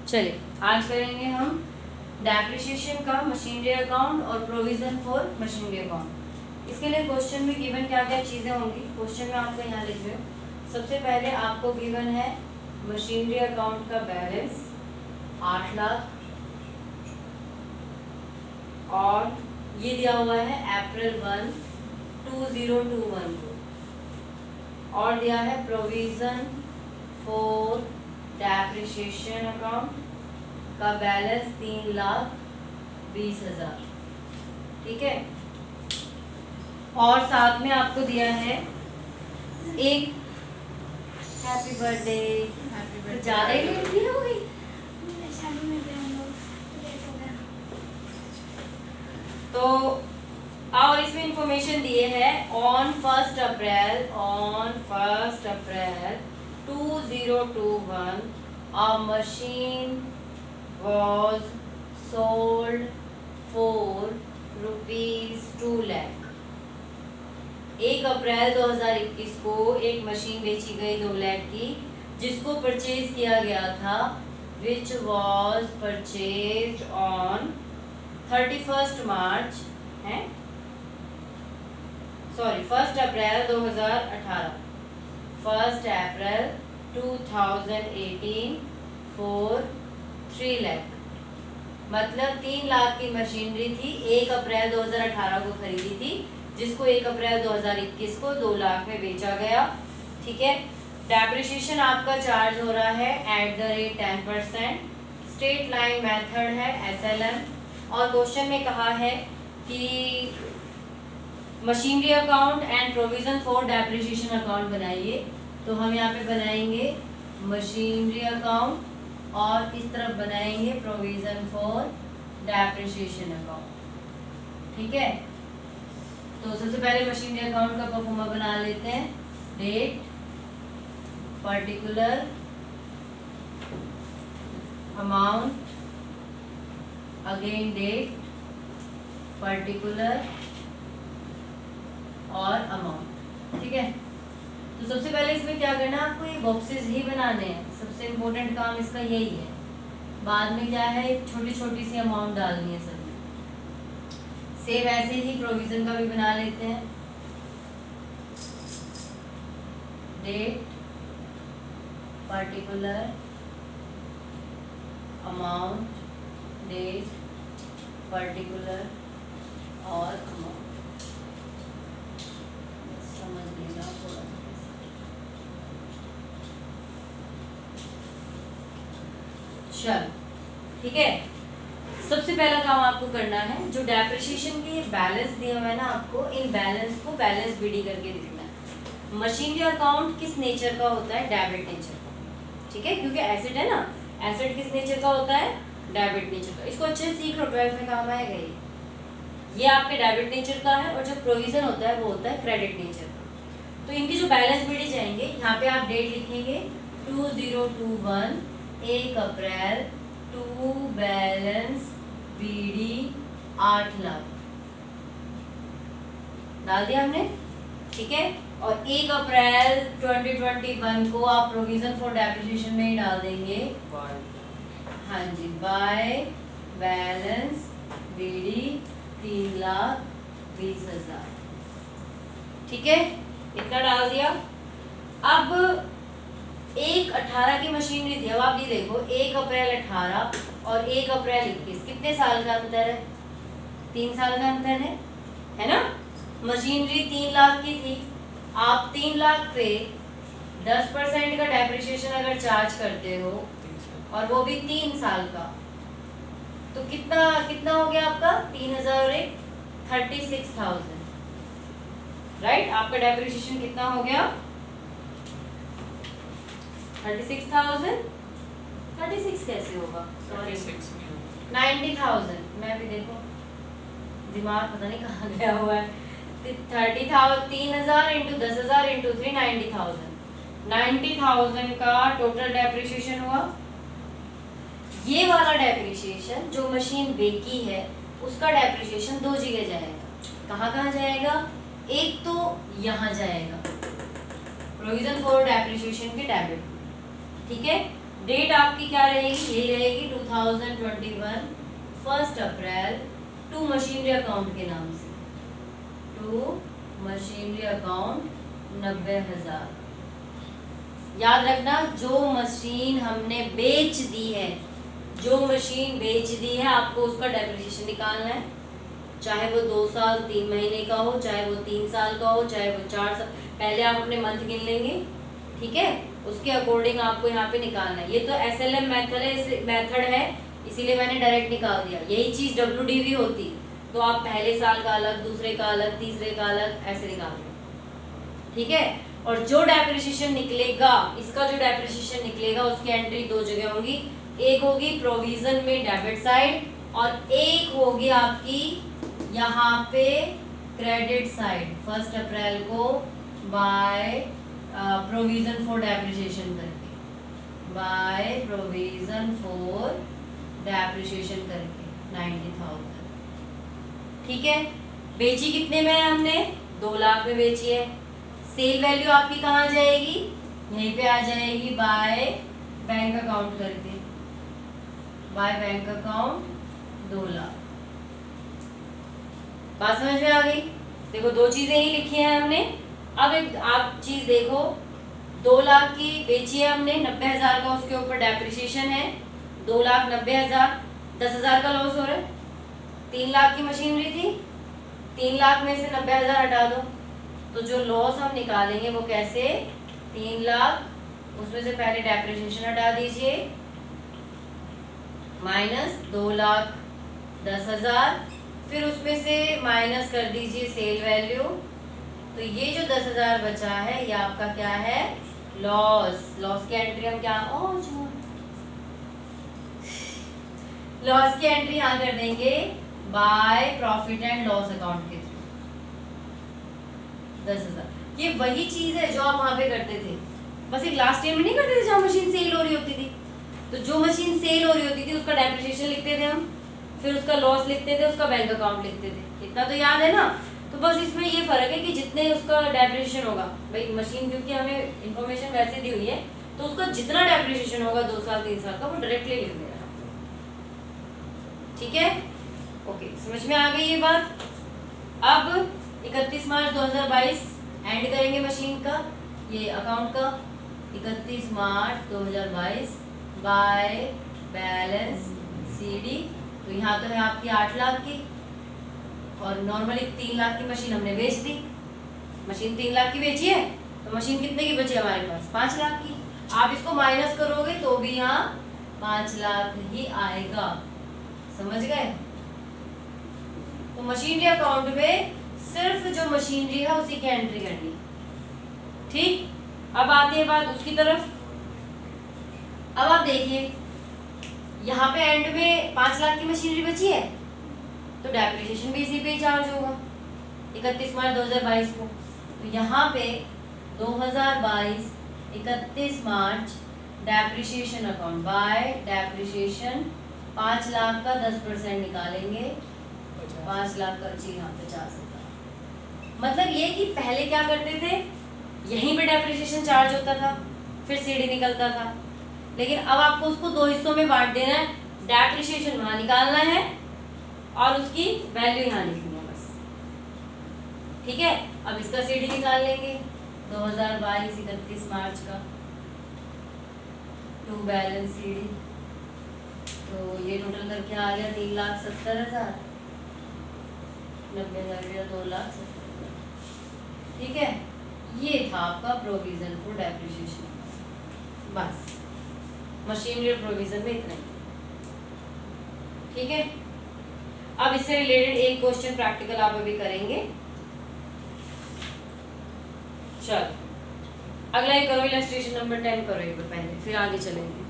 चलिए आज करेंगे हम डेप्रिसिएशन का मशीनरी अकाउंट और प्रोविजन फॉर मशीनरी अकाउंट। इसके लिए क्वेश्चन में गिवन क्या क्या चीज़ें होंगी, क्वेश्चन में आपको यहाँ लिख रहे हो। सबसे पहले आपको गिवन है मशीनरी अकाउंट का बैलेंस 8 लाख और ये दिया हुआ है अप्रैल 1, 2021 को, और दिया है प्रोविजन फॉर डेप्रिसिएशन अकाउंट का बैलेंस 3,20,000। ठीक है, और साथ में आपको दिया है एक हैप्पी बर्थडे। ज़्यादा ही लेट नहीं हो गई? तो और इसमें इंफॉर्मेशन दिए है on 1 April 2021 a machine was sold for ₹2 lakh। 1 अप्रैल 2021 को एक मशीन बेची गई 2 लाख की, जिसको परचेज किया गया था, which was purchased on 31 मार्च है, sorry 1 April 2018, 1 April 2018 for 3 lakh. मतलब 3 लाख की मशीनरी थी, 1 अप्रैल 2018 को खरीदी थी, जिसको 1 अप्रैल 2021 को 2 लाख में बेचा गया। ठीक है, डेप्रिसिएशन आपका चार्ज हो रहा है @10%, स्ट्रेट लाइन मेथड है SLM। और क्वेश्चन में कहा है कि machinery account and provision for depreciation account बनाइए। तो हम यहाँ पे बनाएंगे मशीनरी अकाउंट और इस तरफ बनाएंगे प्रोविजन फॉर डेप्रिसिएशन अकाउंट। ठीक है, तो सबसे पहले मशीनरी अकाउंट का परफॉर्मा बना लेते हैं। Date, particular, amount, again date, particular और अमाउंट। ठीक है, तो सबसे पहले इसमें क्या करना है, आपको ये बॉक्सेस ही बनाने हैं। सबसे इम्पोर्टेंट काम इसका यही है। बाद में क्या है, छोटी छोटी सी अमाउंट डालनी है सब में। सेम ऐसे ही प्रोविजन का भी बना लेते हैं। Date, particular, amount, date, particular और अमाउंट। समझ लेना थोड़ा। चल ठीक है, सबसे पहला काम आपको करना है, जो डेप्रिसिएशन के बैलेंस दिया हुआ है ना आपको, इन बैलेंस को बैलेंस बीडी करके लिखना है। मशीनरी अकाउंट किस नेचर का होता है? डेबिट नेचर का। ठीक है, क्योंकि एसेट है ना, एसेट किस नेचर का होता है? डेबिट नेचर का। इसको अच्छे से सीख लो, 12th में काम आएगा ये आपके डेबिट नेचर का है, और जो प्रोविजन होता है वो होता है क्रेडिट नेचर का। तो इनकी जो बैलेंस बीडी जाएंगे, यहाँ पे आप डेट लिखेंगे 2021, 1 अप्रैल, टू बैलेंस बीडी 8 लाख डाल दिया हमने। ठीक है, और 1 अप्रैल 2021 को आप प्रोविजन फॉर डेप्रिसिएशन में ही डाल देंगे। हाँ जी, बाय बैलेंस बीडी 3,20,000। ठीक है, इतना डाल दिया। अब 1/18 की मशीनरी थी। अब आप ये देखो, 1 अप्रैल 18 और 1 अप्रैल 21, कितने साल का अंतर है? 3 साल का अंतर है ना। मशीनरी 3 लाख की थी, आप 3 लाख पे 10% का डेप्रिसिएशन अगर चार्ज करते हो, और वो भी 3 साल का, तो कितना हो गया आपका? 3,000 और 1 36,000। राइट, आपका डेप्रिसिएशन कितना हो गया? 36,000। 36 कैसे होगा? सॉरी 90,000। मैं भी देखो, दिमाग पता नहीं कहाँ गया हुआ है। 30,000, 3,000 इंटू 10,000 इंटू 3, 90,000। 90,000 का टोटल डेप्रिसिएशन हुआ। ये वाला डेप्रिसिएशन जो मशीन बेची है, उसका डेप्रिसिएशन 2 जगह जाएगा। कहाँ जाएगा? एक तो यहाँ जाएगा, प्रोविजन फॉर डेप्रिसिएशन के डेबिट। ठीक है, डेट आपकी क्या रहेगी? यही रहेगी 2021 1 अप्रैल टू मशीनरी अकाउंट के नाम से, टू मशीनरी अकाउंट 90,000। याद रखना, जो मशीन हमने बेच दी है, जो मशीन बेच दी है, आपको उसका डेप्रिसिएशन निकालना है, चाहे वो 2 साल 3 महीने का हो, चाहे वो 3 साल का हो, चाहे वो 4 साल। पहले आप अपने मंथ गिन लेंगे, ठीक है, उसके अकॉर्डिंग आपको यहाँ पे निकालना है। ये तो SLM मेथड है, इसीलिए मैंने डायरेक्ट निकाल दिया। यही चीज़ WDV होती तो आप पहले साल का अलग, दूसरे का अलग, तीसरे का अलग, ऐसे निकाल दो, ठीक है। और जो डेप्रिसिएशन निकलेगा, इसका जो डेप्रिसिएशन निकलेगा, उसकी एंट्री 2 जगह होंगी। एक होगी प्रोविजन में डेबिट साइड, और एक होगी आपकी यहाँ पे क्रेडिट साइड। 1 अप्रैल को बाय प्रोविजन फॉर डेप्रिसिएशन करके, बाय प्रोविजन फॉर डेप्रिसिएशन करके 90,000, ठीक है। बेची कितने में है हमने? 2 लाख में बेची है। सेल वैल्यू आपकी कहाँ जाएगी? यहीं पे आ जाएगी, बाय बैंक अकाउंट करके, बाय बैंक अकाउंट 2 लाख। बात समझ में आ गई? देखो 2 चीजें ही लिखी हैं हमने। अब एक आप चीज देखो, 2 लाख की बेची है हमने, 90,000 का उसके ऊपर डेप्रिसिएशन है, 2,90,000, 10,000 का लॉस हो रहा है। 3 लाख की मशीनरी थी, 3 लाख में से 90,000 हटा दो, तो जो लॉस हम निकालेंगे वो कैसे? 3 लाख, उसमें से पहले डेप्रिसिएशन हटा दीजिए, माइनस 2,10,000, फिर उसमें से माइनस कर दीजिए सेल वैल्यू। तो ये जो 10,000 बचा है, ये आपका क्या है? लॉस। लॉस की एंट्री हम क्या, लॉस की एंट्री यहाँ कर देंगे by profit and loss account के थ्रू। 10,000 ये वही चीज है जो आप वहां पे करते थे, बस एक लास्ट ईयर में नहीं करते थे जहाँ मशीन सेल हो रही होती थी। तो जो मशीन सेल हो रही होती थी उसका डेप्रिसिएशन लिखते थे हम, फिर उसका लॉस लिखते थे, उसका बैंक अकाउंट लिखते थे। इतना तो याद है ना? तो बस इसमें ये फर्क है कि जितने उसका डेप्रिसिएशन होगा, भाई मशीन क्योंकि हमें इंफॉर्मेशन वैसे दी हुई है, तो उसका जितना डेप्रिसिएशन होगा 2 साल 3 साल का, वो डायरेक्टली लिख देना, ठीक है। ओके, समझ में आ गई ये बात। अब 31 मार्च 2022 एंड करेंगे मशीन का, ये अकाउंट का। 31 मार्च 2022 बाय बैलेंस CD। तो यहाँ तो है आपकी 8 लाख की, और नॉर्मली 3 लाख की मशीन हमने बेच दी। मशीन 3 लाख की बेची है, तो मशीन कितने की बची हमारे पास? 5 लाख की। आप इसको माइनस करोगे तो भी यहाँ 5 लाख ही आएगा, समझ गए? तो मशीनरी अकाउंट में सिर्फ जो मशीनरी है उसी की एंट्री करनी, ठीक। अब आते हैं बात उसकी तरफ। अब आप देखिए, यहाँ पे एंड में 5 लाख की मशीनरी बची है, तो डेप्रिसिएशन भी इसी पे ही चार्ज होगा 31 मार्च 2022 को। तो यहाँ पे 2022 31 March depreciation account by depreciation 5 lakh का 10% निकालेंगे, 5 लाख का, जी हाँ 50,000। मतलब ये कि पहले क्या करते थे, यहीं पे डेप्रिसिएशन चार्ज होता था, फिर CD निकलता था, लेकिन अब आपको उसको 2 हिस्सों में बांट देना है। डेप्रिसिएशन वहां निकालना है और उसकी वैल्यू यहाँ लिखनी है बस, ठीक है। अब इसका CD निकाल लेंगे 2022 31 मार्च का, टू बैलेंस CD। तो ये टोटल करके आ गया 3,70,000, 90,000 2,70,000, ठीक है। ये था आपका प्रोविजन फॉर डेप्रिसिएशन। बस मशीनरी प्रोविजन में इतना ही, ठीक है। अब इससे रिलेटेड एक क्वेश्चन प्रैक्टिकल आप अभी करेंगे। चल अगला एक करो, इलस्ट्रेशन नंबर 10 करो एक बार पहले, फिर आगे चलेंगे।